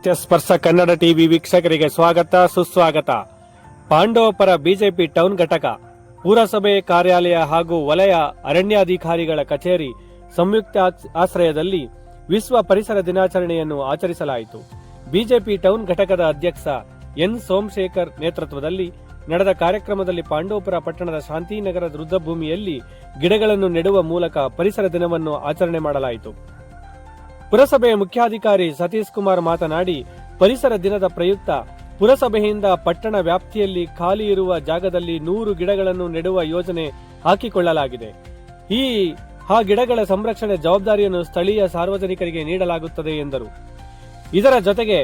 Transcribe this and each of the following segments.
ಸಾಹಿತ್ಯ ಸ್ಪರ್ಶ ಕನ್ನಡ ಟಿವಿ ವೀಕ್ಷಕರಿಗೆ ಸ್ವಾಗತ ಸುಸ್ವಾಗತ. ಪಾಂಡವಪುರ ಬಿಜೆಪಿ ಟೌನ್ ಘಟಕ, ಪುರಸಭೆ ಕಾರ್ಯಾಲಯ ಹಾಗೂ ವಲಯ ಅರಣ್ಯಾಧಿಕಾರಿಗಳ ಕಚೇರಿ ಸಂಯುಕ್ತ ಆಶ್ರಯದಲ್ಲಿ ವಿಶ್ವ ಪರಿಸರ ದಿನಾಚರಣೆಯನ್ನು ಆಚರಿಸಲಾಯಿತು. ಬಿಜೆಪಿ ಟೌನ್ ಘಟಕದ ಅಧ್ಯಕ್ಷ ಎನ್ ಸೋಮಶೇಖರ್ ನೇತೃತ್ವದಲ್ಲಿ ನಡೆದ ಕಾರ್ಯಕ್ರಮದಲ್ಲಿ ಪಾಂಡವಪುರ ಪಟ್ಟಣದ ಶಾಂತಿನಗರದ ರುದ್ರಭೂಮಿಯಲ್ಲಿ ಗಿಡಗಳನ್ನು ನೆಡುವ ಮೂಲಕ ಪರಿಸರ ದಿನವನ್ನು ಆಚರಣೆ ಮಾಡಲಾಯಿತು. ಪುರಸಭೆಯ ಮುಖ್ಯಾಧಿಕಾರಿ ಸತೀಶ್ ಕುಮಾರ್ ಮಾತನಾಡಿ, ಪರಿಸರ ದಿನದ ಪ್ರಯುಕ್ತ ಪುರಸಭೆಯಿಂದ ಪಟ್ಟಣ ವ್ಯಾಪ್ತಿಯಲ್ಲಿ ಖಾಲಿ ಇರುವ ಜಾಗದಲ್ಲಿ 100 ಗಿಡಗಳನ್ನು ನೆಡುವ ಯೋಜನೆ ಹಾಕಿಕೊಳ್ಳಲಾಗಿದೆ. ಆ ಗಿಡಗಳ ಸಂರಕ್ಷಣೆ ಜವಾಬ್ದಾರಿಯನ್ನು ಸ್ಥಳೀಯ ಸಾರ್ವಜನಿಕರಿಗೆ ನೀಡಲಾಗುತ್ತದೆ ಎಂದರು. ಇದರ ಜೊತೆಗೆ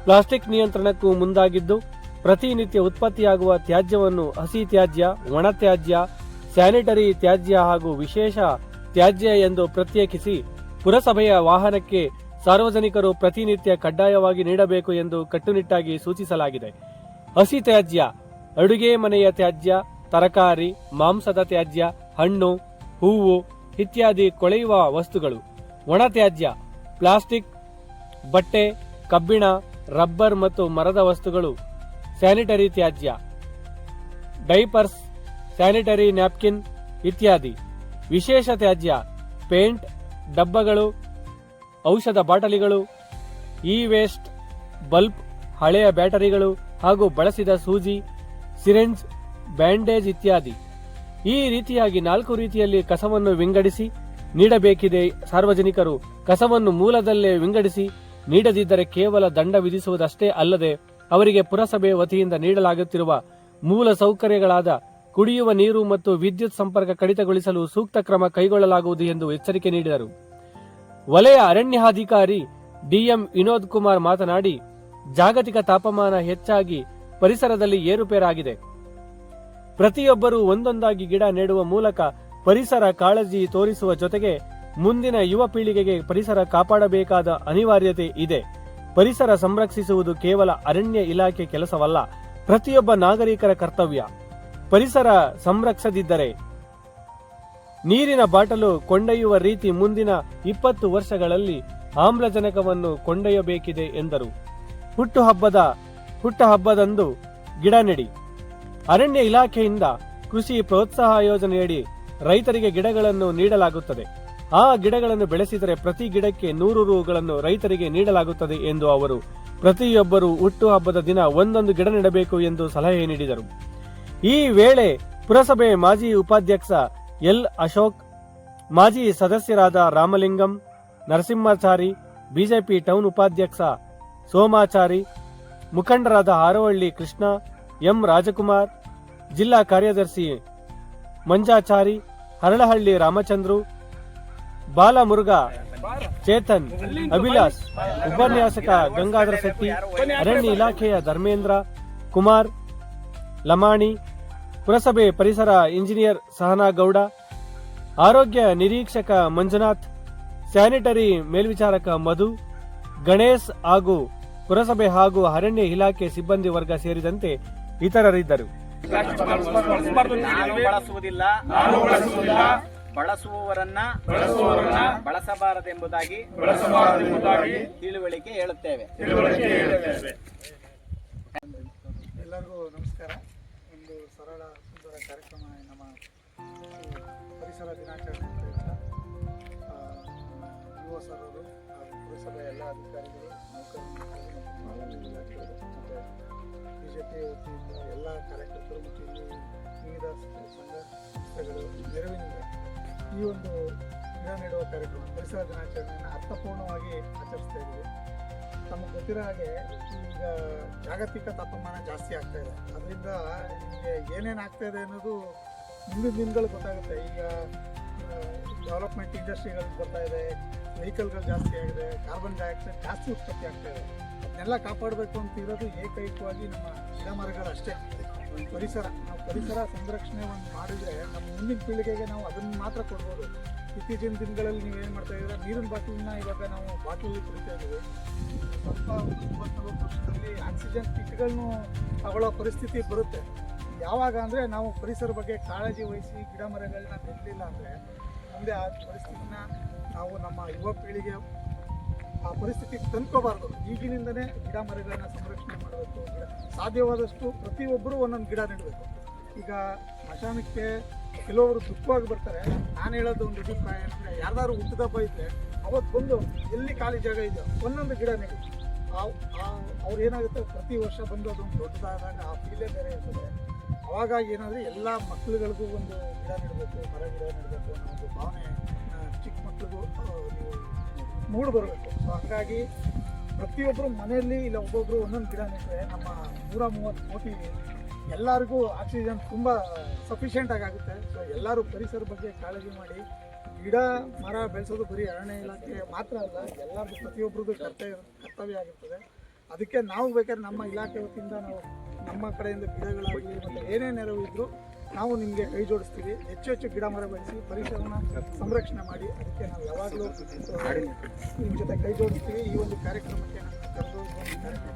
ಪ್ಲಾಸ್ಟಿಕ್ ನಿಯಂತ್ರಣಕ್ಕೂ ಮುಂದಾಗಿದ್ದು, ಪ್ರತಿನಿತ್ಯ ಉತ್ಪತ್ತಿಯಾಗುವ ತ್ಯಾಜ್ಯವನ್ನು ಹಸಿ ತ್ಯಾಜ್ಯ, ಒಣ ತ್ಯಾಜ್ಯ, ಸ್ಯಾನಿಟರಿ ತ್ಯಾಜ್ಯ ಹಾಗೂ ವಿಶೇಷ ತ್ಯಾಜ್ಯ ಎಂದು ಪ್ರತ್ಯೇಕಿಸಿ ಪುರಸಭೆಯ ವಾಹನಕ್ಕೆ ಸಾರ್ವಜನಿಕರು ಪ್ರತಿನಿತ್ಯ ಕಡ್ಡಾಯವಾಗಿ ನೀಡಬೇಕು ಎಂದು ಕಟ್ಟುನಿಟ್ಟಾಗಿ ಸೂಚಿಸಲಾಗಿದೆ. ಹಸಿ ತ್ಯಾಜ್ಯ ಅಡುಗೆ ಮನೆಯ ತ್ಯಾಜ್ಯ, ತರಕಾರಿ, ಮಾಂಸದ ತ್ಯಾಜ್ಯ, ಹಣ್ಣು, ಹೂವು ಇತ್ಯಾದಿ ಕೊಳೆಯುವ ವಸ್ತುಗಳು. ಒಣ ತ್ಯಾಜ್ಯ ಪ್ಲಾಸ್ಟಿಕ್, ಬಟ್ಟೆ, ಕಬ್ಬಿಣ, ರಬ್ಬರ್ ಮತ್ತು ಮರದ ವಸ್ತುಗಳು. ಸ್ಯಾನಿಟರಿ ತ್ಯಾಜ್ಯ ಡೈಪರ್ಸ್, ಸ್ಯಾನಿಟರಿ ನ್ಯಾಪ್ಕಿನ್ ಇತ್ಯಾದಿ. ವಿಶೇಷ ತ್ಯಾಜ್ಯ ಪೇಂಟ್ ಡಬ್ಬಗಳು, ಔಷಧ ಬಾಟಲಿಗಳು, ವೇಸ್ಟ್, ಬಲ್ಬ್, ಹಳೆಯ ಬ್ಯಾಟರಿಗಳು ಹಾಗೂ ಬಳಸಿದ ಸೂಜಿ, ಸಿರಿಂಜ್, ಬ್ಯಾಂಡೇಜ್ ಇತ್ಯಾದಿ. ಈ ರೀತಿಯಾಗಿ 4 ರೀತಿಯಲ್ಲಿ ಕಸವನ್ನು ವಿಂಗಡಿಸಿ ನೀಡಬೇಕಿದೆ. ಸಾರ್ವಜನಿಕರು ಕಸವನ್ನು ಮೂಲದಲ್ಲೇ ವಿಂಗಡಿಸಿ ನೀಡದಿದ್ದರೆ ಕೇವಲ ದಂಡ ವಿಧಿಸುವುದಷ್ಟೇ ಅಲ್ಲದೆ ಅವರಿಗೆ ಪುರಸಭೆ ವತಿಯಿಂದ ನೀಡಲಾಗುತ್ತಿರುವ ಮೂಲ ಸೌಕರ್ಯಗಳಾದ ಕುಡಿಯುವ ನೀರು ಮತ್ತು ವಿದ್ಯುತ್ ಸಂಪರ್ಕ ಕಡಿತಗೊಳಿಸಲು ಸೂಕ್ತ ಕ್ರಮ ಕೈಗೊಳ್ಳಲಾಗುವುದು ಎಂದು ಎಚ್ಚರಿಕೆ ನೀಡಿದರು. ವಲಯ ಅರಣ್ಯಾಧಿಕಾರಿ ಡಿಎಂ ವಿನೋದ್ ಕುಮಾರ್ ಮಾತನಾಡಿ, ಜಾಗತಿಕ ತಾಪಮಾನ ಹೆಚ್ಚಾಗಿ ಪರಿಸರದಲ್ಲಿ ಏರುಪೇರಾಗಿದೆ. ಪ್ರತಿಯೊಬ್ಬರೂ ಒಂದೊಂದಾಗಿ ಗಿಡ ನೆಡುವ ಮೂಲಕ ಪರಿಸರ ಕಾಳಜಿ ತೋರಿಸುವ ಜೊತೆಗೆ ಮುಂದಿನ ಯುವ ಪೀಳಿಗೆಗೆ ಪರಿಸರ ಕಾಪಾಡಬೇಕಾದ ಅನಿವಾರ್ಯತೆ ಇದೆ. ಪರಿಸರ ಸಂರಕ್ಷಿಸುವುದು ಕೇವಲ ಅರಣ್ಯ ಇಲಾಖೆ ಕೆಲಸವಲ್ಲ, ಪ್ರತಿಯೊಬ್ಬ ನಾಗರಿಕರ ಕರ್ತವ್ಯ. ಪರಿಸರ ಸಂರಕ್ಷದಿದ್ದರೆ ನೀರಿನ ಬಾಟಲು ಕೊಂಡೊಯ್ಯುವ ರೀತಿ ಮುಂದಿನ 20 ವರ್ಷಗಳಲ್ಲಿ ಆಮ್ಲಜನಕವನ್ನು ಕೊಂಡೊಯ್ಯಬೇಕಿದೆ ಎಂದರು. ಹುಟ್ಟುಹಬ್ಬದಂದು ಗಿಡ ನೆಡಿ. ಅರಣ್ಯ ಇಲಾಖೆಯಿಂದ ಕೃಷಿ ಪ್ರೋತ್ಸಾಹ ಯೋಜನೆಯಡಿ ರೈತರಿಗೆ ಗಿಡಗಳನ್ನು ನೀಡಲಾಗುತ್ತದೆ. ಆ ಗಿಡಗಳನ್ನು ಬೆಳೆಸಿದರೆ ಪ್ರತಿ ಗಿಡಕ್ಕೆ 100 ರೂಗಳನ್ನು ರೈತರಿಗೆ ನೀಡಲಾಗುತ್ತದೆ ಎಂದು ಅವರು ಪ್ರತಿಯೊಬ್ಬರು ಹುಟ್ಟುಹಬ್ಬದ ದಿನ ಒಂದೊಂದು ಗಿಡ ನೆಡಬೇಕು ಎಂದು ಸಲಹೆ ನೀಡಿದರು. ಈ ವೇಳೆ ಪುರಸಭೆ ಮಾಜಿ ಉಪಾಧ್ಯಕ್ಷ ಎಲ್ ಅಶೋಕ್, ಮಾಜಿ ಸದಸ್ಯರಾದ ರಾಮಲಿಂಗಂ, ನರಸಿಂಹಾಚಾರಿ, ಬಿಜೆಪಿ ಟೌನ್ ಉಪಾಧ್ಯಕ್ಷ ಸೋಮಾಚಾರಿ, ಮುಖಂಡರಾದ ಹಾರೋಹಳ್ಳಿ ಕೃಷ್ಣ, ಎಂ ರಾಜಕುಮಾರ್, ಜಿಲ್ಲಾ ಕಾರ್ಯದರ್ಶಿ ಮಂಜಾಚಾರಿ, ಹರಳಹಳ್ಳಿ ರಾಮಚಂದ್ರು, ಬಾಲಮುರುಘಾ, ಚೇತನ್, ಅಭಿಲಾಷ್, ಉಪನ್ಯಾಸಕ ಗಂಗಾಧರ ಶೆಟ್ಟಿ, ಅರಣ್ಯ ಇಲಾಖೆಯ ಧರ್ಮೇಂದ್ರ ಕುಮಾರ್, ಲಮಾಣಿ, ಪುರಸಭೆ ಪರಿಸರ ಇಂಜಿನಿಯರ್ ಸಹನಾಗೌಡ, ಆರೋಗ್ಯ ನಿರೀಕ್ಷಕ ಮಂಜುನಾಥ್, ಸ್ಯಾನಿಟರಿ ಮೇಲ್ವಿಚಾರಕ ಮಧು, ಗಣೇಶ್ ಹಾಗೂ ಪುರಸಭೆ ಹಾಗೂ ಅರಣ್ಯ ಇಲಾಖೆ ಸಿಬ್ಬಂದಿ ವರ್ಗ ಸೇರಿದಂತೆ ಇತರರಿದ್ದರು. ಬಳಸುವವರನ್ನ ಬಳಸಬಾರದೆಂಬುದಾಗಿ ತಿಳುವಳಿಕೆ ಹೇಳುತ್ತೇವೆ. ಎಲ್ಲರಿಗೂ ನಮಸ್ಕಾರ. ಒಂದು ಸರಳ ಸುಂದರ ಕಾರ್ಯಕ್ರಮ ನಮ್ಮ ಪರಿಸರ ದಿನಾಚರಣೆ ಪ್ರಯುಕ್ತ ಯುವ ಸರರು ಹಾಗೂ ಪುರಸಭೆಯ ಎಲ್ಲ ಅಧಿಕಾರಿಗಳು, ನೌಕರರು ಮತ್ತು ಬಿಜೆಪಿ ವತಿಯಿಂದ ಎಲ್ಲ ಕಾರ್ಯಕರ್ತರು ಮತ್ತು ಇಲ್ಲಿ ವಿವಿಧ ಸಂಘ ಸಂಸ್ಥೆಗಳು ನೆರವಿನಿಂದ ಈ ಒಂದು ಗಿಡ ನೆಡುವ ಕಾರ್ಯಕ್ರಮ ಪರಿಸರ ದಿನಾಚರಣೆಯನ್ನು ಅರ್ಥಪೂರ್ಣವಾಗಿ ಆಚರಿಸ್ತಾ ಇದ್ದೀವಿ. ನಮಗೆ ಗೊತ್ತಿರೋ ಹಾಗೆ ಈಗ ಜಾಗತಿಕ ತಾಪಮಾನ ಜಾಸ್ತಿ ಆಗ್ತಾ ಇದೆ. ಅದರಿಂದ ನಿಮಗೆ ಏನೇನು ಆಗ್ತಾ ಇದೆ ಅನ್ನೋದು ಮುಂದಿನ ದಿನಗಳು ಗೊತ್ತಾಗುತ್ತೆ. ಈಗ ಡೆವಲಪ್ಮೆಂಟ್ ಇಂಡಸ್ಟ್ರಿಗಳು ಬರ್ತಾ ಇದೆ, ವೆಹಿಕಲ್ಗಳು ಜಾಸ್ತಿ ಆಗಿದೆ, ಕಾರ್ಬನ್ ಡೈಆಕ್ಸೈಡ್ ಜಾಸ್ತಿ ಉತ್ಪತ್ತಿ ಆಗ್ತಾ ಇದೆ. ಅದನ್ನೆಲ್ಲ ಕಾಪಾಡಬೇಕು ಅಂತ ಇರೋದು ಏಕೈಕವಾಗಿ ನಮ್ಮ ಗಿಡ ಮರಗಳಷ್ಟೇ. ನಾವು ಪರಿಸರ ಸಂರಕ್ಷಣೆ ಒಂದು ಮಾಡಿದರೆ ನಮ್ಮ ಮುಂದಿನ ಪೀಳಿಗೆಗೆ ನಾವು ಅದನ್ನು ಮಾತ್ರ ಕೊಡ್ಬೋದು. ಇತ್ತೀಚಿನ ದಿನಗಳಲ್ಲಿ ನೀವೇನು ಮಾಡ್ತಾ ಇದ್ದೀರಾ, ನೀರಿನ ಬಾಟಲನ್ನ ಇವಾಗ ನಾವು ಬಾಟಲಲ್ಲಿ ಕುಡಿತಾ ಇದ್ದೀವಿ. ಸ್ವಲ್ಪ 30-40 ವರ್ಷದಲ್ಲಿ ಆಕ್ಸಿಜನ್ ಕಿಟ್ಗಳನ್ನು ತಗೊಳ್ಳೋ ಪರಿಸ್ಥಿತಿ ಬರುತ್ತೆ. ಯಾವಾಗ ಅಂದರೆ ನಾವು ಪರಿಸರ ಬಗ್ಗೆ ಕಾಳಜಿ ವಹಿಸಿ ಗಿಡ ಮರಗಳನ್ನ ನೆಡಲಿಲ್ಲ ಅಂದರೆ ಮುಂದೆ ಆ ಪರಿಸ್ಥಿತಿನ ನಾವು ನಮ್ಮ ಯುವ ಪೀಳಿಗೆ ಆ ಪರಿಸ್ಥಿತಿಗೆ ತಂದ್ಕೋಬಾರ್ದು. ಈಗಿನಿಂದನೇ ಗಿಡ ಮರಗಳನ್ನ ಸಂರಕ್ಷಣೆ ಮಾಡಬೇಕು. ಸಾಧ್ಯವಾದಷ್ಟು ಪ್ರತಿಯೊಬ್ಬರು ಒಂದೊಂದು ಗಿಡ ನೆಡಬೇಕು. ಈಗ ಸ್ಮಶಾನಕ್ಕೆ ಕೆಲವೊಬ್ರು ದುಃಖವಾಗಿ ಬರ್ತಾರೆ. ನಾನು ಹೇಳೋದು ಒಂದು ಅಭಿಪ್ರಾಯ ಅಂದರೆ, ಯಾರ್ದಾದ್ರು ಹುಟ್ಟಿದಬ್ಬ ಇದ್ದರೆ ಅವತ್ತು ಬಂದು ಎಲ್ಲಿ ಖಾಲಿ ಜಾಗ ಇದೆಯೋ ಒಂದೊಂದು ಗಿಡ ನೆಡಿ. ಅವ್ರು ಏನಾಗುತ್ತೆ, ಪ್ರತಿ ವರ್ಷ ಬಂದು ಅದೊಂದು ದೊಡ್ಡದಾದಾಗ ಆ ಫೀಲೇ ಬೇರೆ ಇರ್ತದೆ. ಅವಾಗ ಏನಾದರೆ ಎಲ್ಲ ಮಕ್ಕಳುಗಳಿಗೂ ಒಂದು ಗಿಡ ನೆಡಬೇಕು, ಮರ ಗಿಡ ನೆಡಬೇಕು ಅನ್ನೋ ಒಂದು ಭಾವನೆ ಚಿಕ್ಕ ಮಕ್ಳಿಗೂ ನೀವು ಮೂಡಿ ಬರಬೇಕು. ಸೊ ಹಾಗಾಗಿ ಪ್ರತಿಯೊಬ್ಬರು ಮನೆಯಲ್ಲಿ ಇಲ್ಲ ಒಬ್ಬೊಬ್ಬರು ಒಂದೊಂದು ಗಿಡ ನೆಟ್ಟರೆ ನಮ್ಮ 130 ಕೋಟಿ ಎಲ್ಲರಿಗೂ ಆಕ್ಸಿಜನ್ ತುಂಬ ಸಫಿಷಿಯೆಂಟಾಗಿ ಆಗುತ್ತೆ. ಸೊ ಎಲ್ಲರೂ ಪರಿಸರ ಬಗ್ಗೆ ಕಾಳಜಿ ಮಾಡಿ. ಗಿಡ ಮರ ಬೆಳೆಸೋದು ಬರೀ ಅರಣ್ಯ ಇಲಾಖೆ ಮಾತ್ರ ಅಲ್ಲ, ಎಲ್ಲರಿಗೂ ಪ್ರತಿಯೊಬ್ಬರದ್ದು ಕರ್ತವ್ಯ ಆಗಿರ್ತದೆ. ಅದಕ್ಕೆ ನಾವು ಬೇಕಾದ್ರೆ ನಮ್ಮ ಇಲಾಖೆ ವತಿಯಿಂದ ನಾವು ನಮ್ಮ ಕಡೆಯಿಂದ ಗಿಡಗಳಾಗಲಿ ಮತ್ತು ಏನೇ ನೆರವು ಇದ್ದರೂ ನಾವು ನಿಮಗೆ ಕೈ ಜೋಡಿಸ್ತೀವಿ. ಹೆಚ್ಚು ಹೆಚ್ಚು ಗಿಡ ಮರ ಬೆಳೆಸಿ ಪರಿಸರನ ಸಂರಕ್ಷಣೆ ಮಾಡಿ. ಅದಕ್ಕೆ ನಾವು ಯಾವಾಗಲೂ ನಿಮ್ಮ ಜೊತೆ ಕೈ ಜೋಡಿಸ್ತೀವಿ. ಈ ಒಂದು ಕಾರ್ಯಕ್ರಮಕ್ಕೆ ನಮ್ಮ ಕರೆದು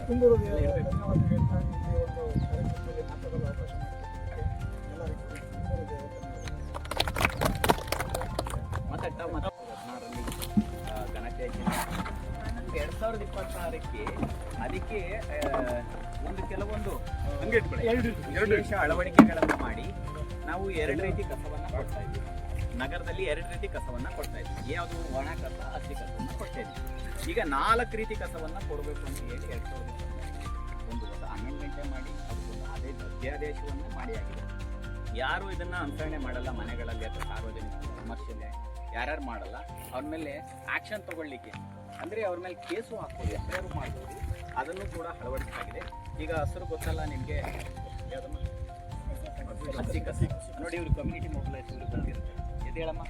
ತುಂಬ ಧನ್ಯವಾದ ಹೇಳ್ತಾ ಈ ಒಂದು ಕಾರ್ಯಕ್ರಮದಲ್ಲಿ ಮಾತಾಡಲು ಅವಕಾಶ ಮಾಡಿಕೊಟ್ಟಿದ್ದಕ್ಕೆ ಎಲ್ಲರಿಗೂ ತುಂಬ ಗಣತಿ 2026ಕ್ಕೆ ಅದಕ್ಕೆ ಒಂದು ಕೆಲವೊಂದು ವಿಶೇಷ ಅಳವಡಿಕೆಗಳನ್ನು ಮಾಡಿ ನಾವು 2 ರೀತಿ ಕಸವನ್ನು ಕೊಡ್ತಾ ಇದ್ದೀವಿ. ನಗರದಲ್ಲಿ 2 ರೀತಿ ಕಸವನ್ನು ಕೊಡ್ತಾ ಇದ್ದೀವಿ. ಯಾವುದು ಒಣ ಕಸ, ಹಸಿ ಕಸವನ್ನು ಕೊಡ್ತಾ ಇದ್ದೀವಿ. ಈಗ 4 ರೀತಿ ಕಸವನ್ನು ಕೊಡಬೇಕು ಅಂತ ಹೇಳಿ 2020 ಒಂದು ಹೊಸ ಅಮೆಂಡ್ಮೆಂಟೇ ಮಾಡಿ ಅದಕ್ಕೊಂದು ಅಧ್ಯಾದೇಶವನ್ನು ಮಾಡಿ ಆಗಿದೆ. ಯಾರು ಇದನ್ನು ಅನುಸರಣೆ ಮಾಡಲ್ಲ, ಮನೆಗಳಲ್ಲಿ ಅಥವಾ ಸಾರ್ವಜನಿಕ ವಿಮರ್ಶೆ ಯಾರ್ಯಾರು ಮಾಡಲ್ಲ, ಅವ್ರ ಮೇಲೆ ಆ್ಯಕ್ಷನ್ ತಗೊಳ್ಳಿಕ್ಕೆ ಅಂದರೆ ಅವ್ರ ಮೇಲೆ ಕೇಸು ಹಾಕ್ಬೋದು, ಎಫ್ಐಆರ್ ಮಾಡ್ಬೋದು. ಅದನ್ನು ಕೂಡ ಅಳವಡಿಸಲಾಗಿದೆ. ಈಗ ಹಸಿರು ಗೊತ್ತಲ್ಲ ನಿಮಗೆ, ಯಾವುದಮ್ಮ ಹಸಿ ಕಸ ನೋಡಿ, ಇವರು ಕಮ್ಯುನಿಟಿ ಮೊಬೈಲೈಸ್ ಬಂದಿರುತ್ತೆ. ಇದು ಹೇಳಮ್ಮ.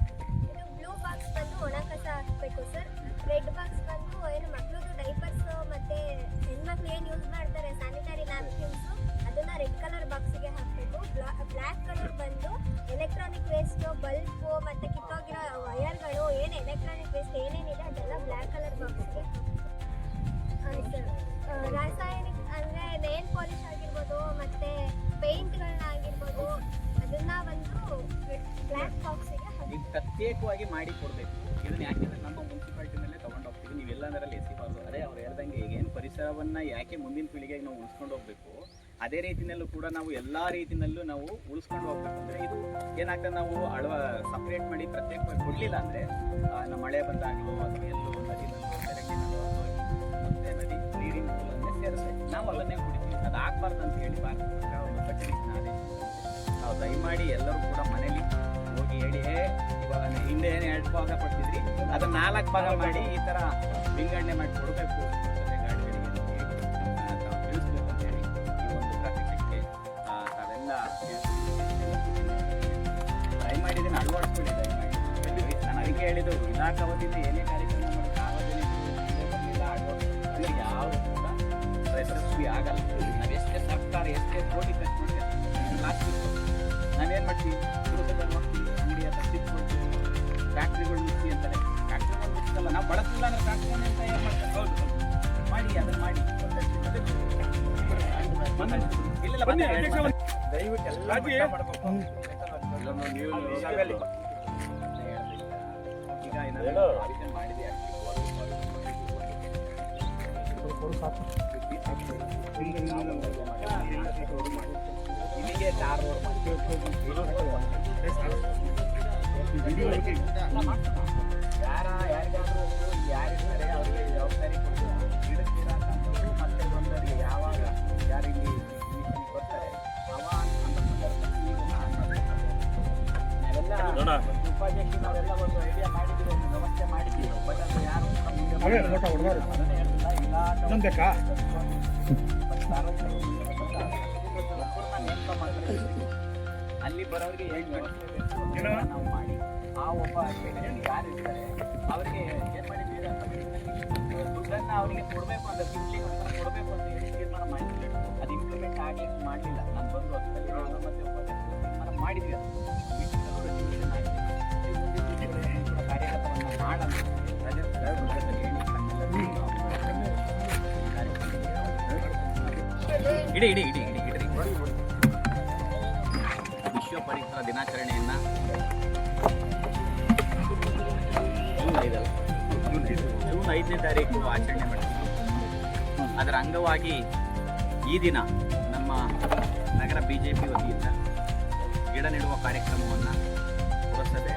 ಬ್ಲೂ ಬಾಕ್ಸ್ ಬಂದು ಒಣ ಕಸ ಹಾಕಬೇಕು ಸರ್. ರೆಡ್ ಬಾಕ್ಸ್ ಬಂದು ಏನು ಮಕ್ಕಳದು ಡೈಪರ್ಸ್ ಮತ್ತೆ ಹೆಣ್ಮಕ್ಳು ಏನು ಯೂಸ್ ಮಾಡ್ತಾರೆ ಸ್ಯಾನಿಟರಿ ನ್ಯಾಪ್ಕಿನ್ಸು, ಅದನ್ನ ರೆಡ್ ಕಲರ್ ಬಾಕ್ಸಿಗೆ ಹಾಕಬೇಕು. ಬ್ಲ್ಯಾಕ್ ಕಲರ್ ಬಂದು ಎಲೆಕ್ಟ್ರಾನಿಕ್ ವೇಸ್ಟು, ಬಲ್ಬು ಮತ್ತು ಕಿತ್ತೋಗಿರೋ ವಯರ್ಗಳು, ಏನು ಎಲೆಕ್ಟ್ರಾನಿಕ್ ವೇಸ್ಟ್ ಏನೇನಿದೆ ಅದೆಲ್ಲ ಬ್ಲ್ಯಾಕ್ ಕಲರ್ ಬಾಕ್ಸಿಗೆ ಸರ್. ರಾಸಾಯನಿಕ ಅಂದರೆ ನೇಲ್ ಪಾಲಿಶ್ ಆಗಿರ್ಬೋದು ಮತ್ತು ಪೇಂಟ್ಗಳನ್ನ ಆಗಿರ್ಬೋದು, ಅದನ್ನ ಒಂದು ಬ್ಲ್ಯಾಕ್ ಬಾಕ್ಸಿಗೆ ಈಗ ಪ್ರತ್ಯೇಕವಾಗಿ ಮಾಡಿ ಕೊಡಬೇಕು. ಇದನ್ನ ಯಾಕೆಂದ್ರೆ ನಮ್ಮ ಮುನ್ಸಿಪಾಲಿಟಿನಲ್ಲೇ ತೊಗೊಂಡು ಹೋಗ್ತೀವಿ. ನೀವೆಲ್ಲ ಅದರಲ್ಲಿ ಎಸಿಬಾರ್ದು. ಅದೇ ಅವ್ರು ಹೇಳ್ದಂಗೆ ಈಗೇನು ಪರಿಸರವನ್ನು ಯಾಕೆ ಮುಂದಿನ ಪೀಳಿಗೆಗೆ ನಾವು ಉಳಿಸ್ಕೊಂಡು ಹೋಗ್ಬೇಕು, ಅದೇ ರೀತಿಯಲ್ಲೂ ಕೂಡ ನಾವು ಎಲ್ಲ ರೀತಿಯಲ್ಲೂ ನಾವು ಉಳಿಸ್ಕೊಂಡು ಹೋಗ್ಬೇಕು. ಅಂದರೆ ಇದು ಏನಾಗ್ತದೆ, ನಾವು ಸಪ್ರೇಟ್ ಮಾಡಿ ಪ್ರತ್ಯೇಕವಾಗಿ ಕೊಡಲಿಲ್ಲ ಅಂದರೆ ನಮ್ಮ ಮಳೆ ಬಂದಾಗಲೂ ಅಥವಾ ಎಲ್ಲೂ ನದಿನಲ್ಲೂ ಕೆರೆಗಿನಲ್ಲೂ ಮತ್ತು ನದಿ ನೀರಿನ ಮೂಲನ್ನೇ ಸೇರಿಸ್ಬೇಕು. ನಾವು ಅದನ್ನೇ ಕುಡಿತೀವಿ. ಅದು ಆಗಬಾರ್ದು ಅಂತ ಹೇಳಿ ಭಾರತ ಸರ್ಕಾರ ಒಂದು ಕಟ್ಟುನಿಟ್ಟಿನ ಆದೇಶ. ನಾವು ದಯಮಾಡಿ ಎಲ್ಲರೂ ಕೂಡ ಮನೇಲಿ ಹೋಗಿ ಹೇಳಿ, ಇವಾಗ ಹಿಂದೆ ಏನು 2 ಭಾಗ ಕೊಡ್ತಿದ್ರಿ ಅದನ್ನ 4 ಭಾಗ ಮಾಡಿ ಈ ಥರ ವಿಂಗಡಣೆ ಮಾಡಿ ಕೊಡಬೇಕು ಗಾಡಿಗಳಿಗೆ ತಾವು ತಿಳಿಸ್ಬೇಕು ಅಂತ ಹೇಳಿ ಈ ಒಂದು ಪ್ರಕಟಣೆಗೆ ತಾವೆಲ್ಲ ದಯಮಾಡಿ ಇದನ್ನು ಅಳವಡಿಸ್ಕೊಳ್ಳಿ. ದಯಮಾಡಿ ನಾನು ಅದಕ್ಕೆ ಹೇಳಿದ್ದು, ಇಲಾಖಾ ವತಿಯಿಂದ ಏನೇ ಕಾರ್ಯಕ್ರಮ ಮಾಡಿ ಸಾರ್ವಜನಿಕರು ಅಳವಡಿಸ್ಕೊಳ್ಳಿ. ಯಾವುದು ಕೂಡ ಯಶಸ್ವಿ ಆಗಲ್ಲ. ನಾವೆಷ್ಟೇ ಸರ್ಕಾರ ಎಷ್ಟೇ ಕೋಟಿ ಖರ್ಚು ಮಾಡಿದ್ರೆ ಪ್ಲಾಸ್ಟಿಕ್ ನಾವೇನು ಮಾಡ್ತೀವಿ, ಪುರಸಭೆಯಲ್ಲಿ ಹೋಗ್ತೀವಿ, ಅಂಗಡಿ ಅಥವಾ ಸಿಕ್ಕೊಟ್ಟು ಫ್ಯಾಕ್ಟ್ರಿಗಳು ಮುಚ್ಚಿ ಅಂತಾರೆ. ಫ್ಯಾಕ್ಟ್ರಿಗಳು ಮುಚ್ಚಲ್ಲ, ನಾವು ಬಳಸಿಲ್ಲ ಅಂದ್ರೆ ಫ್ಯಾಕ್ಟ್ರಿಗಳು ಅಂತ ಏನು ಮಾಡ್ತಾರೆ. ಹೌದು ಮಾಡಿ, ಅದನ್ನು ಮಾಡಿ. ಇಲ್ಲ ದಯವಿಟ್ಟು ಎಲ್ಲ ಮಾಡಬೇಕು. ಈಗ ಏನಾದ್ರು ಮಾಡಿದೆ ಇಲ್ಲಿಗೆ 4 ರೋಡ್ ಯಾರಿಗಾದ್ರೂ ಯಾರಿರ್ತಾರೆ ಅವರಿಗೆ ಜವಾಬ್ದಾರಿ ಕೊಟ್ಟು ಗಿಡಕ್ಕೆ ಹಾಕಂಥದ್ದು ಮತ್ತೆ ಬಂದವರಿಗೆ ಯಾವಾಗ ಯಾರಿಗೆ ಬರ್ತಾರೆ ಅವಾಗ ನಾವೆಲ್ಲ ಉಪಾಧ್ಯಕ್ಷ ನಾವೆಲ್ಲ ಒಂದು ಐಡಿಯಾ ಮಾಡಿದ್ದೀವಿ, ಒಂದು ವ್ಯವಸ್ಥೆ ಮಾಡಿದ್ದೀವಿ. ಬಟ್ ಅದು ಯಾರು ಅದನ್ನೇ ಹೇಳ್ತಿಲ್ಲ. ಇಲ್ಲ ಅಲ್ಲಿ ಬರೋರಿಗೆ ಏನು ನಾವು ಮಾಡಿ ಆ ಒಬ್ಬ ಯಾರು ಇರ್ತಾರೆ ಅವರಿಗೆ ಏನು ಮಾಡಿದ್ದೀವಿ ದುಡ್ಡನ್ನು ಅವರಿಗೆ ಕೊಡಬೇಕು ಅಂತ 50 ಕೊಡಬೇಕು ಅಂತ ಹೇಳಿ ತೀರ್ಮಾನ ಮಾಡಿದ್ವಿ. ಅದು ಇಂಪ್ಲಿಮೆಂಟ್ ಆಗ್ಲಿಕ್ಕೆ ಮಾಡಲಿಲ್ಲ. ನಾನು ಬಂದು ಹೊಸದಲ್ಲಿ ಮತ್ತೆ ತೀರ್ಮಾನ ಮಾಡಿದ್ವಿ. ಅದು ಕಾರ್ಯಗತವನ್ನು ಮಾಡಲ್ಲ. ಇಡಿ ಇಡಿ ಇಡಿ ಇಡಿ ಇಡ್ರಿ. ವಿಶ್ವ ಪರಿಸರ ದಿನಾಚರಣೆಯನ್ನ 5ನೇ ತಾರೀಕು ಆಚರಣೆ ಮಾಡ್ತೀವಿ. ಅದರ ಅಂಗವಾಗಿ ಈ ದಿನ ನಮ್ಮ ನಗರ BJP ವತಿಯಿಂದ ಗಿಡ ನೆಡುವ ಕಾರ್ಯಕ್ರಮವನ್ನು ಪುರಸಭೆ,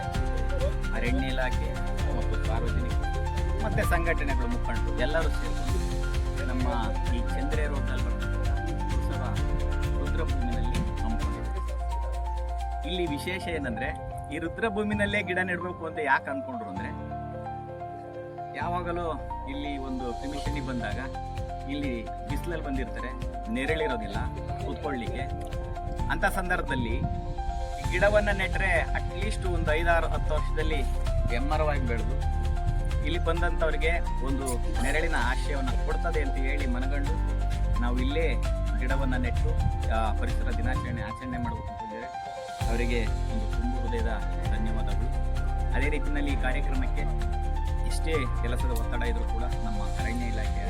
ಅರಣ್ಯ ಇಲಾಖೆ ಮತ್ತು ಸಾರ್ವಜನಿಕರು ಮತ್ತು ಸಂಘಟನೆಗಳು ಮುಖಂಡರು ಎಲ್ಲರೂ ಸೇರಿಕೊಂಡು ನಮ್ಮ ಈ ಚಂದ್ರೆ ರೋಡ್ನಲ್ಲಿ ಬರ್ತಕ್ಕಂಥ ಪುರಸಭಾ ರುದ್ರಭೂಮಿನಲ್ಲಿ ಹಮ್ಮಿಕೊಂಡಿದ್ದೀವಿ. ಇಲ್ಲಿ ವಿಶೇಷ ಏನಂದರೆ, ಈ ರುದ್ರಭೂಮಿನಲ್ಲೇ ಗಿಡ ನೆಡಬೇಕು ಅಂತ ಯಾಕೆ ಅಂದ್ಕೊಂಡ್ರು ಅಂದರೆ, ಯಾವಾಗಲೂ ಇಲ್ಲಿ ಒಂದು ಕ್ರಿಮಿಶನಿ ಬಂದಾಗ ಇಲ್ಲಿ ಬಿಸಿಲಲ್ಲಿ ಬಂದಿರ್ತಾರೆ, ನೆರಳಿರೋದಿಲ್ಲ ಕೂತ್ಕೊಳ್ಳಿಕ್ಕೆ. ಅಂಥ ಸಂದರ್ಭದಲ್ಲಿ ಗಿಡವನ್ನು ನೆಟ್ಟರೆ ಅಟ್ಲೀಸ್ಟ್ ಒಂದು 5-6-10 ವರ್ಷದಲ್ಲಿ ಎಮ್ಮರವಾಗಿ ಬೆಳೆದು ಇಲ್ಲಿ ಬಂದಂಥವ್ರಿಗೆ ಒಂದು ನೆರಳಿನ ಆಶಯವನ್ನು ಕೊಡ್ತದೆ ಅಂತ ಹೇಳಿ ಮನಗಂಡು ನಾವು ಇಲ್ಲೇ ಗಿಡವನ್ನು ನೆಟ್ಟು ಪರಿಸರ ದಿನಾಚರಣೆ ಆಚರಣೆ ಮಾಡಬೇಕು ಅಂತಂದರೆ ಅವರಿಗೆ ಒಂದು ತುಂಬ ಹೃದಯದ ಧನ್ಯವಾದಗಳು. ಅದೇ ರೀತಿಯಲ್ಲಿ ಈ ಕಾರ್ಯಕ್ರಮಕ್ಕೆ ಎಷ್ಟೇ ಕೆಲಸದ ಒತ್ತಡ ಇದ್ರೂ ಕೂಡ ನಮ್ಮ ಅರಣ್ಯ ಇಲಾಖೆಯ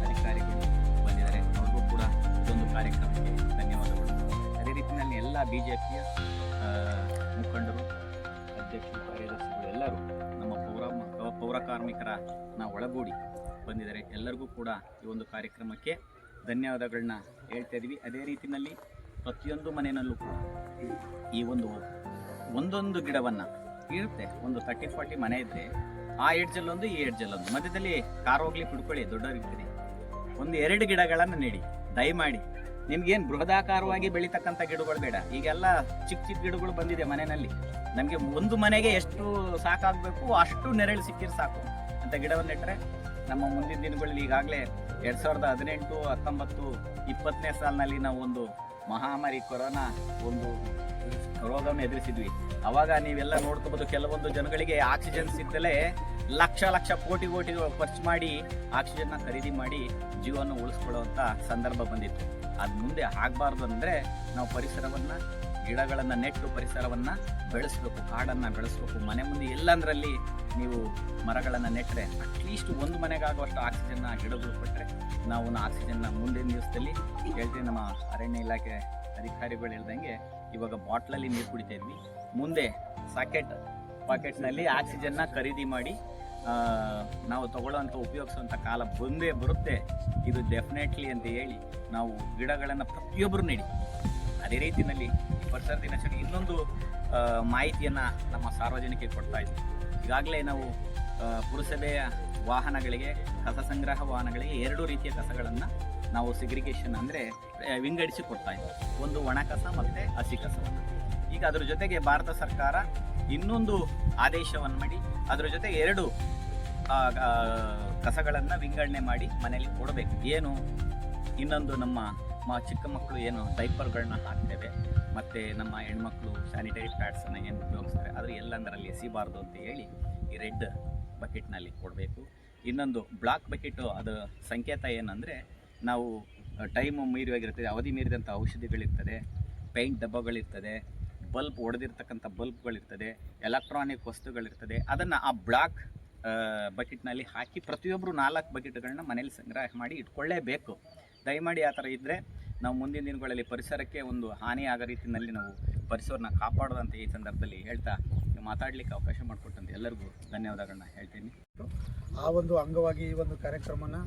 ಅಧಿಕಾರಿಗಳು ಬಂದಿದ್ದಾರೆ, ಅವ್ರಿಗೂ ಕೂಡ ಇದೊಂದು ಕಾರ್ಯಕ್ರಮಕ್ಕೆ ಧನ್ಯವಾದಗಳು. ಅದೇ ರೀತಿಯಲ್ಲಿ ಎಲ್ಲ BJPಯ ಮುಖಂಡರು, ಅಧ್ಯಕ್ಷರು, ಕಾರ್ಯದರ್ಶಿಗಳು ಎಲ್ಲರೂ ನಮ್ಮ ಪೌರ ಕಾರ್ಮಿಕರನ್ನ ಒಳಗೂಡಿ ಬಂದಿದ್ದಾರೆ. ಎಲ್ಲರಿಗೂ ಕೂಡ ಈ ಒಂದು ಕಾರ್ಯಕ್ರಮಕ್ಕೆ ಧನ್ಯವಾದಗಳನ್ನ ಹೇಳ್ತಾ ಇದ್ದೀವಿ. ಅದೇ ರೀತಿಯಲ್ಲಿ ಪ್ರತಿಯೊಂದು ಮನೆಯಲ್ಲೂ ಕೂಡ ಈ ಒಂದೊಂದು ಗಿಡವನ್ನು ಇರುತ್ತೆ. ಒಂದು 30-40 ಮನೆ ಇದ್ದರೆ ಆ ಎಡ್ಜಲ್ಲೊಂದು, ಈ ಎಡ್ಜಲ್ಲೊಂದು, ಮಧ್ಯದಲ್ಲಿ ಕಾರ್ ಹೋಗ್ಲಿ ಕುಡ್ಕೊಳ್ಳಿ, ದೊಡ್ಡವರಿರ್ತೀರಿ, 1-2 ಗಿಡಗಳನ್ನು ನೆಡಿ ದಯಮಾಡಿ. ನಿಮ್ಗೇನು ಬೃಹದಾಕಾರವಾಗಿ ಬೆಳೀತಕ್ಕಂಥ ಗಿಡಗಳು ಬೇಡ. ಈಗೆಲ್ಲ ಚಿಕ್ಕ ಚಿಕ್ಕ ಗಿಡಗಳು ಬಂದಿದೆ ಮನೆಯಲ್ಲಿ. ನಮಗೆ ಒಂದು ಮನೆಗೆ ಎಷ್ಟು ಸಾಕಾಗಬೇಕು ಅಷ್ಟು ನೆರಳು ಸಿಕ್ಕಿದ್ರೆ ಸಾಕು ಅಂತ ಗಿಡವನ್ನು ನೆಟ್ಟರೆ ನಮ್ಮ ಮುಂದಿನ ದಿನಗಳಲ್ಲಿ ಈಗಾಗಲೇ 2018, 19, 20ನೇ ಸಾಲಿನಲ್ಲಿ ನಾವು ಒಂದು ಮಹಾಮಾರಿ ಕೊರೋನಾ ಒಂದು ರೋಗವನ್ನು ಎದುರಿಸಿದ್ವಿ. ಅವಾಗ ನೀವೆಲ್ಲ ನೋಡ್ಕೋಬೋದು, ಕೆಲವೊಂದು ಜನಗಳಿಗೆ ಆಕ್ಸಿಜನ್ ಸಿಗ್ದಲೇ ಲಕ್ಷ ಕೋಟಿ ಖರ್ಚು ಮಾಡಿ ಆಕ್ಸಿಜನ್ನ ಖರೀದಿ ಮಾಡಿ ಜೀವನ ಉಳಿಸ್ಕೊಳ್ಳುವಂಥ ಸಂದರ್ಭ ಬಂದಿತ್ತು. ಅದು ಮುಂದೆ ಆಗಬಾರ್ದು ಅಂದರೆ ನಾವು ಪರಿಸರವನ್ನು, ಗಿಡಗಳನ್ನು ನೆಟ್ಟು ಪರಿಸರವನ್ನು ಬೆಳೆಸಬೇಕು, ಕಾಡನ್ನು ಬೆಳೆಸಬೇಕು. ಮನೆ ಮುಂದೆ ಎಲ್ಲಂದ್ರಲ್ಲಿ ನೀವು ಮರಗಳನ್ನು ನೆಟ್ಟರೆ ಅಟ್ಲೀಸ್ಟ್ ಒಂದು ಮನೆಗಾಗುವಷ್ಟು ಆಕ್ಸಿಜನ್ನ ಗಿಡಗಳು ಕೊಟ್ಟರೆ ನಾವು ಆಕ್ಸಿಜನ್ನ ಮುಂದಿನ ದಿವಸದಲ್ಲಿ ಹೇಳ್ತೀವಿ. ನಮ್ಮ ಅರಣ್ಯ ಇಲಾಖೆ ಅಧಿಕಾರಿಗಳು ಹೇಳ್ದಂಗೆ ಇವಾಗ ಬಾಟ್ಲಲ್ಲಿ ನೀರು ಕುಡಿತಾ ಇದ್ವಿ, ಮುಂದೆ ಪಾಕೆಟ್ನಲ್ಲಿ ಆಕ್ಸಿಜನ್ನ ಖರೀದಿ ಮಾಡಿ ನಾವು ತಗೊಳ್ಳೋಂಥ ಉಪಯೋಗಿಸುವಂಥ ಕಾಲ ಬಂದೇ ಬರುತ್ತೆ. ಇದು ಡೆಫಿನೆಟ್ಲಿ ಅಂತ ಹೇಳಿ ನಾವು ಗಿಡಗಳನ್ನು ಪ್ರತಿಯೊಬ್ಬರು ನೆಡಿ. ಅದೇ ರೀತಿಯಲ್ಲಿ ಪರಿಸರ ದಿನಾಚರಣೆ ಇನ್ನೊಂದು ಮಾಹಿತಿಯನ್ನು ನಮ್ಮ ಸಾರ್ವಜನಿಕರಿಗೆ ಕೊಡ್ತಾ ಇದ್ವಿ. ಈಗಾಗಲೇ ನಾವು ಪುರಸಭೆಯ ವಾಹನಗಳಿಗೆ, ಕಸ ಸಂಗ್ರಹ ವಾಹನಗಳಿಗೆ 2 ರೀತಿಯ ಕಸಗಳನ್ನು ನಾವು ಸಿಗ್ರಿಗೇಷನ್ ಅಂದರೆ ವಿಂಗಡಿಸಿ ಕೊಡ್ತಾ ಇದ್ವಿ. ಒಂದು ಒಣ ಕಸ ಮತ್ತು ಹಸಿ ಕಸವನ್ನು. ಈಗ ಅದ್ರ ಜೊತೆಗೆ ಭಾರತ ಸರ್ಕಾರ ಇನ್ನೊಂದು ಆದೇಶವನ್ನು ಮಾಡಿ ಅದ್ರ ಜೊತೆಗೆ 2 ಕಸಗಳನ್ನು ವಿಂಗಡಣೆ ಮಾಡಿ ಮನೆಯಲ್ಲಿ ಕೊಡಬೇಕು. ಏನು, ಇನ್ನೊಂದು ನಮ್ಮ ಚಿಕ್ಕ ಮಕ್ಕಳು ಏನು ಡೈಪರ್ಗಳನ್ನ ಹಾಕ್ತೇವೆ ಮತ್ತು ನಮ್ಮ ಹೆಣ್ಮಕ್ಳು ಸ್ಯಾನಿಟರಿ ಪ್ಯಾಡ್ಸನ್ನು ಏನು ಉಪಯೋಗಿಸ್ತಾರೆ ಅದು ಎಲ್ಲಂದರಲ್ಲಿ ಎಸಿಬಾರ್ದು ಅಂತ ಹೇಳಿ ಈ ರೆಡ್ ಬಕೆಟ್ನಲ್ಲಿ ಕೊಡಬೇಕು. ಇನ್ನೊಂದು ಬ್ಲಾಕ್ ಬಕೆಟು, ಅದು ಸಂಕೇತ ಏನಂದರೆ ನಾವು ಟೈಮು ಮೀರಿಯಾಗಿರ್ತದೆ, ಅವಧಿ ಮೀರಿದಂಥ ಔಷಧಿಗಳಿರ್ತದೆ, ಪೇಂಟ್ ಡಬ್ಬಗಳಿರ್ತದೆ, ಬಲ್ಬ್ ಒಡೆದಿರ್ತಕ್ಕಂಥ ಬಲ್ಬ್ಗಳಿರ್ತದೆ, ಎಲೆಕ್ಟ್ರಾನಿಕ್ ವಸ್ತುಗಳಿರ್ತದೆ. ಅದನ್ನು ಆ ಬ್ಲಾಕ್ ಬಕೆಟ್ನಲ್ಲಿ ಹಾಕಿ ಪ್ರತಿಯೊಬ್ಬರು 4 ಬಕೆಟ್ಗಳನ್ನ ಮನೇಲಿ ಸಂಗ್ರಹ ಮಾಡಿ ಇಟ್ಕೊಳ್ಳೇಬೇಕು. ದಯಮಾಡಿ ಆ ಥರ ಇದ್ದರೆ ನಾವು ಮುಂದಿನ ದಿನಗಳಲ್ಲಿ ಪರಿಸರಕ್ಕೆ ಒಂದು ಹಾನಿ ಆಗೋ ರೀತಿಯಲ್ಲಿ ನಾವು ಪರಿಸರನ ಕಾಪಾಡೋದಂತ ಈ ಸಂದರ್ಭದಲ್ಲಿ ಹೇಳ್ತಾ ಮಾತಾಡಲಿಕ್ಕೆ ಅವಕಾಶ ಮಾಡಿಕೊಟ್ಟಂತೆ ಎಲ್ಲರಿಗೂ ಧನ್ಯವಾದಗಳನ್ನ ಹೇಳ್ತೀನಿ. ಆ ಒಂದು ಅಂಗವಾಗಿ ಈ ಒಂದು ಕಾರ್ಯಕ್ರಮನ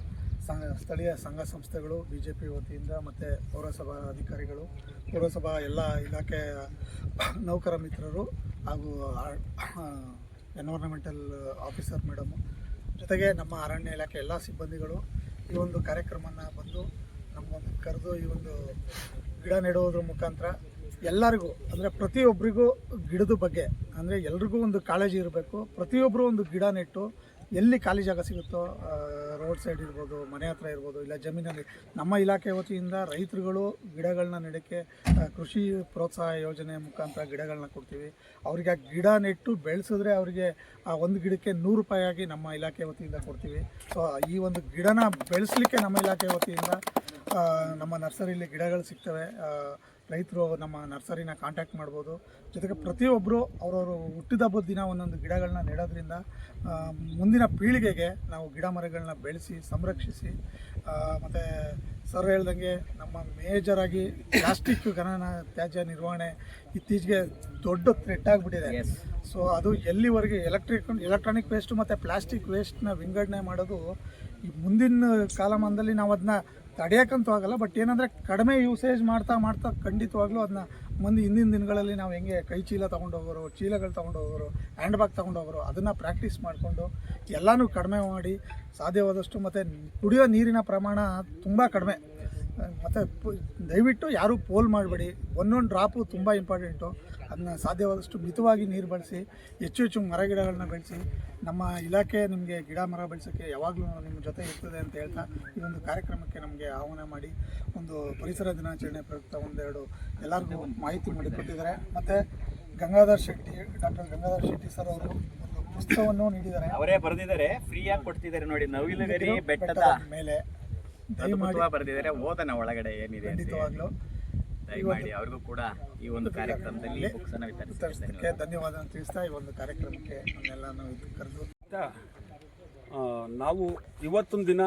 ಸ್ಥಳೀಯ ಸಂಘ ಸಂಸ್ಥೆಗಳು, BJP ವತಿಯಿಂದ ಮತ್ತು ಪೌರಸಭಾ ಅಧಿಕಾರಿಗಳು, ಪೌರಸಭಾ ಎಲ್ಲ ಇಲಾಖೆಯ ನೌಕರ ಮಿತ್ರರು ಹಾಗೂ ಎನ್ವೈರ್ನಮೆಂಟಲ್ ಆಫೀಸರ್ ಮೇಡಮು ಜೊತೆಗೆ ನಮ್ಮ ಅರಣ್ಯ ಇಲಾಖೆ ಎಲ್ಲ ಸಿಬ್ಬಂದಿಗಳು ಈ ಒಂದು ಕಾರ್ಯಕ್ರಮನ ಬಂದು ನಮಗೊಂದು ಕರೆದು ಈ ಒಂದು ಗಿಡ ನೆಡುವುದ್ರ ಮುಖಾಂತರ ಎಲ್ಲರಿಗೂ ಅಂದರೆ ಪ್ರತಿಯೊಬ್ಬರಿಗೂ ಗಿಡದ ಬಗ್ಗೆ ಅಂದರೆ ಎಲ್ರಿಗೂ ಒಂದು ಕಾಳಜಿ ಇರಬೇಕು. ಪ್ರತಿಯೊಬ್ಬರು ಒಂದು ಗಿಡ ನೆಟ್ಟು ಎಲ್ಲಿ ಖಾಲಿ ಜಾಗ ಸಿಗುತ್ತೋ, ರೋಡ್ ಸೈಡ್ ಇರ್ಬೋದು, ಮನೆ ಹತ್ರ ಇರ್ಬೋದು, ಇಲ್ಲ ಜಮೀನಲ್ಲಿ, ನಮ್ಮ ಇಲಾಖೆ ವತಿಯಿಂದ ರೈತರುಗಳು ಗಿಡಗಳನ್ನ ನೆಡೋಕ್ಕೆ ಕೃಷಿ ಪ್ರೋತ್ಸಾಹ ಯೋಜನೆ ಮುಖಾಂತರ ಗಿಡಗಳನ್ನ ಕೊಡ್ತೀವಿ. ಅವರಿಗೆ ಆ ಗಿಡ ನೆಟ್ಟು ಬೆಳೆಸಿದ್ರೆ ಅವರಿಗೆ ಆ ಒಂದು ಗಿಡಕ್ಕೆ 100 ರೂಪಾಯಿ ಆಗಿ ನಮ್ಮ ಇಲಾಖೆ ವತಿಯಿಂದ ಕೊಡ್ತೀವಿ. ಸೊ ಈ ಒಂದು ಗಿಡನ ಬೆಳೆಸಲಿಕ್ಕೆ ನಮ್ಮ ಇಲಾಖೆ ವತಿಯಿಂದ ನಮ್ಮ ನರ್ಸರಿಯಲ್ಲಿ ಗಿಡಗಳು ಸಿಗ್ತವೆ. ರೈತರು ನಮ್ಮ ನರ್ಸರಿನ ಕಾಂಟ್ಯಾಕ್ಟ್ ಮಾಡ್ಬೋದು. ಜೊತೆಗೆ ಪ್ರತಿಯೊಬ್ಬರು ಅವರವರು ಹುಟ್ಟಿದ ಹಬ್ಬದ ದಿನ ಒಂದೊಂದು ಗಿಡಗಳನ್ನ ನೆಡೋದ್ರಿಂದ ಮುಂದಿನ ಪೀಳಿಗೆಗೆ ನಾವು ಗಿಡ ಮರಗಳನ್ನ ಬೆಳೆಸಿ ಸಂರಕ್ಷಿಸಿ, ಮತ್ತು ಸರ್ ಹೇಳ್ದಂಗೆ ನಮ್ಮ ಮೇಜರಾಗಿ ಪ್ಲಾಸ್ಟಿಕ್ ಘನ ತ್ಯಾಜ್ಯ ನಿರ್ವಹಣೆ ಇತ್ತೀಚೆಗೆ ದೊಡ್ಡ ಥ್ರೆಟ್ ಆಗಿಬಿಟ್ಟಿದೆ. ಸೊ ಅದು ಎಲ್ಲಿವರೆಗೆ ಎಲೆಕ್ಟ್ರಾನಿಕ್ ವೇಸ್ಟು ಮತ್ತು ಪ್ಲಾಸ್ಟಿಕ್ ವೇಸ್ಟ್ನ ವಿಂಗಡಣೆ ಮಾಡೋದು ಈ ಮುಂದಿನ ಕಾಲಮಾನದಲ್ಲಿ ನಾವು ಅದನ್ನ ತಡೆಯೋಕ್ಕಂತೂ ಆಗಲ್ಲ. ಬಟ್ ಏನಂದರೆ ಕಡಿಮೆ ಯೂಸೇಜ್ ಮಾಡ್ತಾ ಖಂಡಿತವಾಗ್ಲೂ ಅದನ್ನ ಹಿಂದಿನ ದಿನಗಳಲ್ಲಿ ನಾವು ಹೆಂಗೆ ಕೈ ಚೀಲ ತೊಗೊಂಡೋಗೋರು, ಚೀಲಗಳು ತೊಗೊಂಡೋಗೋರು, ಹ್ಯಾಂಡ್ ಬ್ಯಾಗ್ ತೊಗೊಂಡೋಗೋರು, ಅದನ್ನು ಪ್ರಾಕ್ಟೀಸ್ ಮಾಡಿಕೊಂಡು ಎಲ್ಲನೂ ಕಡಿಮೆ ಮಾಡಿ ಸಾಧ್ಯವಾದಷ್ಟು, ಮತ್ತು ಕುಡಿಯೋ ನೀರಿನ ಪ್ರಮಾಣ ತುಂಬ ಕಡಿಮೆ. ಮತ್ತು ದಯವಿಟ್ಟು ಯಾರೂ ಪೋಲ್ ಮಾಡಬೇಡಿ. ಒಂದೊಂದು ಡ್ರಾಪು ತುಂಬ ಇಂಪಾರ್ಟೆಂಟು. ಅದನ್ನ ಸಾಧ್ಯವಾದಷ್ಟು ಮಿತವಾಗಿ ನೀರು ಬಳಸಿ, ಹೆಚ್ಚು ಮರಗಿಡಗಳನ್ನ ಬೆಳೆಸಿ. ನಮ್ಮ ಇಲಾಖೆ ನಿಮಗೆ ಗಿಡ ಮರ ಬೆಳೆಸೋಕ್ಕೆ ಯಾವಾಗಲೂ ನಿಮ್ಮ ಜೊತೆ ಇರ್ತದೆ ಅಂತ ಹೇಳ್ತಾ ಈ ಒಂದು ಕಾರ್ಯಕ್ರಮಕ್ಕೆ ನಮಗೆ ಆಹ್ವಾನ ಮಾಡಿ ಒಂದು ಪರಿಸರ ದಿನಾಚರಣೆ ಪ್ರಯುಕ್ತ ಒಂದೆರಡು ಎಲ್ಲರಿಗೂ ಮಾಹಿತಿ ಮಾಡಿಕೊಟ್ಟಿದ್ದಾರೆ. ಮತ್ತು ಡಾಕ್ಟರ್ ಗಂಗಾಧರ್ ಶೆಟ್ಟಿ ಸರ್ ಅವರು ಒಂದು ಪುಸ್ತಕವನ್ನು ನೀಡಿದ್ದಾರೆ. ಅವರೇ ಬರೆದಿದ್ದಾರೆ, ಫ್ರೀಯಾಗಿ ಕೊಡ್ತಿದ್ದಾರೆ ನೋಡಿ. ನವಿಲುಗರಿ ಬೆಟ್ಟದ ಮೇಲೆ ದಯಮಾಡಿ ಬರೆದಿದ್ದಾರೆ. ಓದನ ಒಳಗಡೆ ಏನಿದೆ ಖಂಡಿತವಾಗ್ಲೂ ದಯಮಾಡಿ ಅವ್ರಿಗೂ ಕೂಡ ಈ ಒಂದು ಕಾರ್ಯಕ್ರಮದಲ್ಲಿ ಬುಕ್ಸನ್ನು ವಿತರಿಸೋದಕ್ಕೆ ಧನ್ಯವಾದ ತಿಳಿಸ್ತಾ ಈ ಒಂದು ಕಾರ್ಯಕ್ರಮಕ್ಕೆ ನನ್ನೆಲ್ಲನೂ ಕರೆದು ನಾವು ಇವತ್ತೊಂದು ದಿನ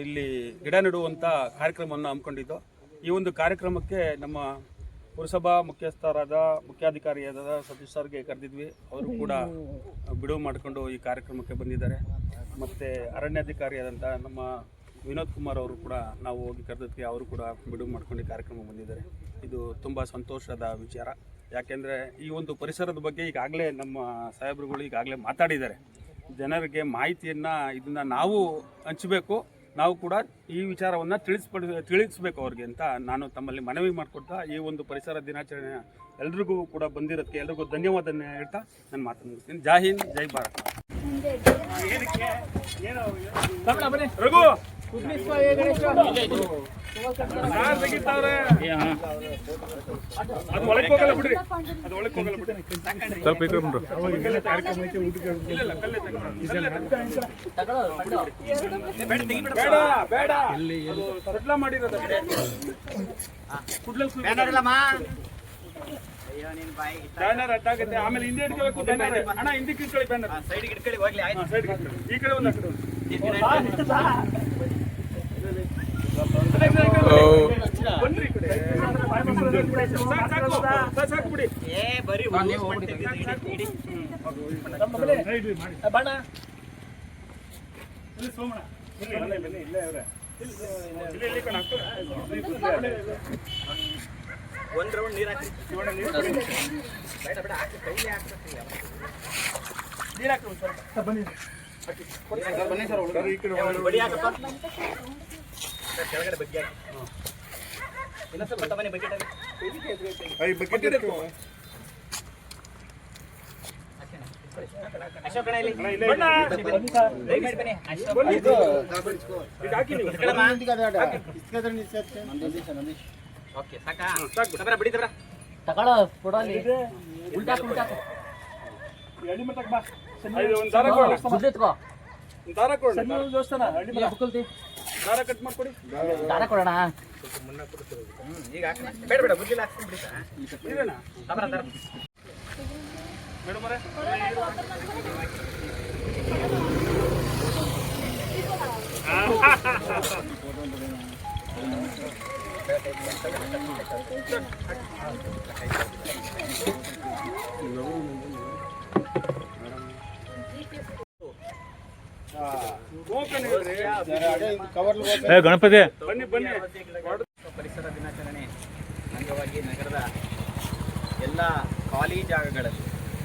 ಇಲ್ಲಿ ಗಿಡ ನೆಡುವಂಥ ಕಾರ್ಯಕ್ರಮವನ್ನು ಹಮ್ಮಿಕೊಂಡಿದ್ದು. ಈ ಒಂದು ಕಾರ್ಯಕ್ರಮಕ್ಕೆ ನಮ್ಮ ಪುರಸಭಾ ಮುಖ್ಯಾಧಿಕಾರಿಯಾದ ಸತೀಶ್ ಸರ್ಗೆ ಕರೆದಿದ್ವಿ. ಅವರು ಕೂಡ ಬಿಡುವು ಮಾಡಿಕೊಂಡು ಈ ಕಾರ್ಯಕ್ರಮಕ್ಕೆ ಬಂದಿದ್ದಾರೆ. ಮತ್ತು ಅರಣ್ಯಾಧಿಕಾರಿಯಾದಂಥ ನಮ್ಮ ವಿನೋದ್ ಕುಮಾರ್ ಅವರು ಕೂಡ ನಾವು ಹೋಗಿ ಕರೆದಕ್ಕೆ ಅವರು ಕೂಡ ಬಿಡುವು ಮಾಡ್ಕೊಂಡು ಈ ಕಾರ್ಯಕ್ರಮ ಬಂದಿದ್ದಾರೆ. ಇದು ತುಂಬ ಸಂತೋಷದ ವಿಚಾರ. ಯಾಕೆಂದರೆ ಈ ಒಂದು ಪರಿಸರದ ಬಗ್ಗೆ ಈಗಾಗಲೇ ನಮ್ಮ ಸಾಹೇಬರುಗಳು ಈಗಾಗಲೇ ಮಾತಾಡಿದ್ದಾರೆ. ಜನರಿಗೆ ಮಾಹಿತಿಯನ್ನು ಇದನ್ನು ನಾವು ಹಂಚಬೇಕು, ನಾವು ಕೂಡ ಈ ವಿಚಾರವನ್ನು ತಿಳಿಸ್ಬೇಕು ಅವ್ರಿಗೆ ಅಂತ ನಾನು ತಮ್ಮಲ್ಲಿ ಮನವಿ ಮಾಡಿಕೊಡ್ತಾ ಈ ಒಂದು ಪರಿಸರ ದಿನಾಚರಣೆ ಎಲ್ರಿಗೂ ಕೂಡ ಬಂದಿರೋದಕ್ಕೆ ಎಲ್ರಿಗೂ ಧನ್ಯವಾದ ಹೇಳ್ತಾ ನಾನು ಮಾತನಾಡ್ತೀನಿ. ಜೈ ಹಿಂದ್, ಜೈ ಭಾರತ್. ರಘು ಅದು ಒಳಗೆ ಹೋಗಲ್ಲ ಬಿಡ್ರಿ, ಅದು ಒಳಗೆ ಹೋಗಲ್ಲ ಬಿಡ್ರಿ. ಸ್ವಲ್ಪ ಬೇಡ ಬೇಡ ಸಡ್ಲ ಮಾಡಿರೋದ ಬ್ಯಾನರ್ ಅಟ್ಟಾಗುತ್ತೆ. ಆಮೇಲೆ ಹಿಂದೆ ಇಟ್ಕೋಬೇಕು ಬ್ಯಾನರ್. ಅಣ್ಣ ಹಿಂದಕ್ಕೆ ಇಟ್ಕೊಳ್ಳಿ ಬ್ಯಾನರ್. ಸೈಡ್ ಇಟ್ಕೊಳ್ಳಿ ಹೋಗ್ಲಿ. ಸೈಡ್ ಈ ಕಡೆ ಒಂದು ಬನ್ರಿ ಈ ಕಡೆ. ಸಾಕು ಬಿಡಿ. ಬರೀ ಸೋಮಣ್ಣ ಇಲ್ಲೇ ಅವ್ರೆ ಒಂದ್ ರೌಂಡ್ ನೀರು ಹಾಕಿ ಬೇಡ ಬೇಡ ಹಾಕಿ ಕೈಲಿ ಹಾಕ್ಬೇಕು. ನೀರು ಹಾಕಿ ಸ್ವಲ್ಪ ಬನ್ನಿ ಬನ್ನಿ ಸರ್. ಒಳಗಡೆ ಈ ಕಡೆ ಬಡಿ ಹಾಕಪ್ಪ. ಕೆಳಗಡೆ ಬಗ್ಗೆ ಹಾಕಿ. ಇನ್ನೊಂದು ಸ್ವಲ್ಪ ತಮ್ಮನೆ ಬಕೆಟ್ ಅಶೋಕ್ ಅಣ್ಣ ಇಲ್ಲಿ ಬನ್ನಿ. ಓಕೆ ಸಾಕಾ? ಸಾಕು ಬಿಡಿ ತಬರ ತಗೊಳ್ಳೋ ಕೊಡಲಿ ಉಲ್ಟಾ ಉಲ್ಟಾ ಎಡಿ ಮಟ್ಟಕ್ಕೆ ಬಾ. ಒಂದು ದಾರ ಕೊಡ, ಬುದ್ಧಿತ್ಕೋ ದಾರ ಕೊಡ. ದೋಸ್ತನ ದಾರ ಕಟ್ ಮಾಡ್ಕೊಡಿ. ದಾರ ಕೊಡೋಣ. ಈಗ ಬೇಡ ಬೇಡ ಬುದ್ಧಿಲ್ಲ ಹಾಕ್ತೀನಿ ಬಿಡಿ ಇದೇನಾ ತಬರ ದಾರ ಮೇಡಮ್ ಅವರೇ. ಗಣಪತಿ ಬನ್ನಿ ಬನ್ನಿ. ಪರಿಸರ ದಿನಾಚರಣೆ ಅಂಗವಾಗಿ ನಗರದ ಎಲ್ಲ ಖಾಲಿ ಜಾಗಗಳಲ್ಲಿ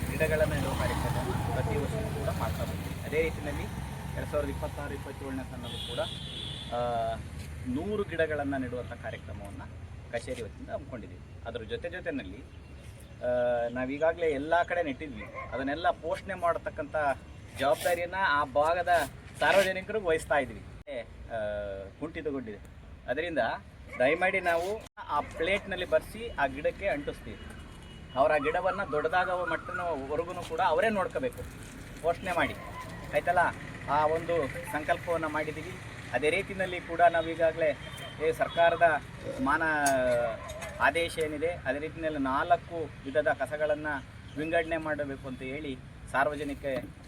ಗಿಡಗಳನ್ನು ನೆಡುವ ಕಾರ್ಯಕ್ರಮ ಪ್ರತಿ ವರ್ಷ ಕೂಡ ಮಾಡ್ತಾ ಬಂದಿದೆ. ಅದೇ ರೀತಿಯಲ್ಲಿ 2026-27ನೇ ಸಾಲಿನಲ್ಲೂ ಕೂಡ 100 ಗಿಡಗಳನ್ನು ನೆಡುವಂಥ ಕಾರ್ಯಕ್ರಮವನ್ನು ಕಚೇರಿ ವತಿಯಿಂದ ಹಮ್ಮಿಕೊಂಡಿದ್ದೀವಿ. ಅದರ ಜೊತೆಯಲ್ಲಿ ನಾವೀಗಾಗಲೇ ಎಲ್ಲ ಕಡೆ ನೆಟ್ಟಿದ್ವಿ. ಅದನ್ನೆಲ್ಲ ಪೋಷಣೆ ಮಾಡತಕ್ಕಂಥ ಜವಾಬ್ದಾರಿಯನ್ನು ಆ ಭಾಗದ ಸಾರ್ವಜನಿಕರು ವಹಿಸ್ತಾ ಇದ್ವಿ. ಕುಂಠಿತಗೊಂಡಿದೆ. ಅದರಿಂದ ದಯಮಾಡಿ ನಾವು ಆ ಪ್ಲೇಟ್ನಲ್ಲಿ ಬರೆಸಿ ಆ ಗಿಡಕ್ಕೆ ಅಂಟಿಸ್ತೀವಿ. ಅವರ ಆ ಗಿಡವನ್ನು ದೊಡ್ಡದಾಗೋ ಮಟ್ಟನವರೆಗೂ ಕೂಡ ಅವರೇ ನೋಡ್ಕೋಬೇಕು, ಪೋಷಣೆ ಮಾಡಿ. ಆಯ್ತಲ್ಲ, ಆ ಒಂದು ಸಂಕಲ್ಪವನ್ನು ಮಾಡಿದ್ದೀವಿ. ಅದೇ ರೀತಿಯಲ್ಲಿ ಕೂಡ ನಾವೀಗಾಗಲೇ ಸರ್ಕಾರದ ಆದೇಶ ಏನಿದೆ ಅದೇ ರೀತಿಯಲ್ಲಿ 4 ವಿಧದ ಕಸಗಳನ್ನು ವಿಂಗಡಣೆ ಮಾಡಬೇಕು ಅಂತ ಹೇಳಿ ಸಾರ್ವಜನಿಕ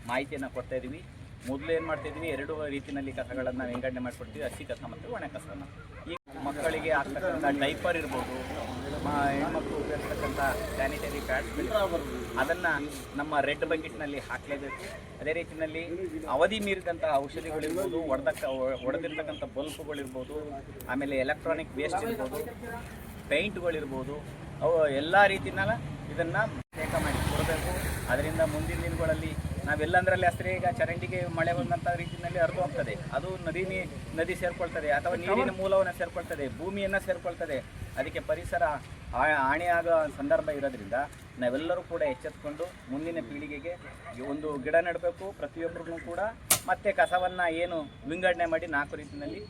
ಮಾಹಿತಿಯನ್ನು ಕೊಡ್ತಾ ಇದ್ದೀವಿ. ಮೊದಲು ಏನು ಮಾಡ್ತಾಯಿದ್ವಿ, 2 ರೀತಿಯಲ್ಲಿ ಕಸಗಳನ್ನು ವಿಂಗಡಣೆ ಮಾಡಿಕೊಡ್ತೀವಿ, ಹಸಿ ಕಸ ಮತ್ತು ಒಣ ಕಸವನ್ನು. ಈ ಮಕ್ಕಳಿಗೆ ಆಗ್ತಕ್ಕಂಥ ಡೈಪರ್ ಇರ್ಬೋದು, ಹೆಣ್ಮಕ್ಳು ಉಪಯೋಗಿಸ್ತಕ್ಕಂಥ ಸ್ಯಾನಿಟರಿ ಪ್ಯಾಡ್ಸ್ ಅದನ್ನು ನಮ್ಮ ರೆಡ್ ಬಕೆಟ್ನಲ್ಲಿ ಹಾಕಲೇಬೇಕು. ಅದೇ ರೀತಿಯಲ್ಲಿ ಅವಧಿ ಮೀರಿದಂಥ ಔಷಧಿಗಳಿರ್ಬೋದು, ಒಡೆದಿರ್ತಕ್ಕಂಥ ಬಲ್ಬ್ಗಳಿರ್ಬೋದು, ಆಮೇಲೆ ಎಲೆಕ್ಟ್ರಾನಿಕ್ ವೇಸ್ಟ್ ಇರ್ಬೋದು, ಪೇಂಟ್ಗಳಿರ್ಬೋದು, ಅವು ಎಲ್ಲ ರೀತಿಯಿಂದ ಇದನ್ನು ಲೇಖ ಮಾಡಿ ಕೊಡಬೇಕು. ಅದರಿಂದ ಮುಂದಿನ ದಿನಗಳಲ್ಲಿ ನಾವೆಲ್ಲಂದರಲ್ಲಿ ಅಷ್ಟೇ ಈಗ ಚರಂಡಿಗೆ ಮಳೆ ಬಂದಂಥ ರೀತಿಯಲ್ಲಿ ಹರಿದು ಹೋಗ್ತದೆ, ಅದು ನದಿ ಸೇರ್ಕೊಳ್ತದೆ ಅಥವಾ ನೀರಿನ ಮೂಲವನ್ನು ಸೇರ್ಕೊಳ್ತದೆ, ಭೂಮಿಯನ್ನು ಸೇರ್ಕೊಳ್ತದೆ. ಅದಕ್ಕೆ ಪರಿಸರ ಹಾನಿಯಾಗೋ ಸಂದರ್ಭ ಇರೋದ್ರಿಂದ ನಾವೆಲ್ಲರೂ ಕೂಡ ಎಚ್ಚೆತ್ತುಕೊಂಡು ಮುಂದಿನ ಪೀಳಿಗೆಗೆ ಒಂದು ಗಿಡ ನೆಡಬೇಕು ಪ್ರತಿಯೊಬ್ಬರೂ ಕೂಡ. ಮತ್ತು ಕಸವನ್ನು ಏನು ವಿಂಗಡಣೆ ಮಾಡಿ 4 ರೀತಿಯಲ್ಲಿ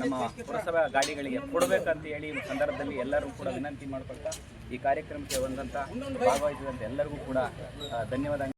ನಮ್ಮ ಪುರಸಭಾ ಗಾಡಿಗಳಿಗೆ ಕೊಡಬೇಕಂತ ಹೇಳಿ ಈ ಸಂದರ್ಭದಲ್ಲಿ ಎಲ್ಲರೂ ಕೂಡ ವಿನಂತಿ ಮಾಡ್ಕೊಳ್ತಾ ಈ ಕಾರ್ಯಕ್ರಮಕ್ಕೆ ಬಂದಂಥ ಭಾಗವಹಿಸಿದಂಥ ಎಲ್ಲರಿಗೂ ಕೂಡ ಧನ್ಯವಾದ.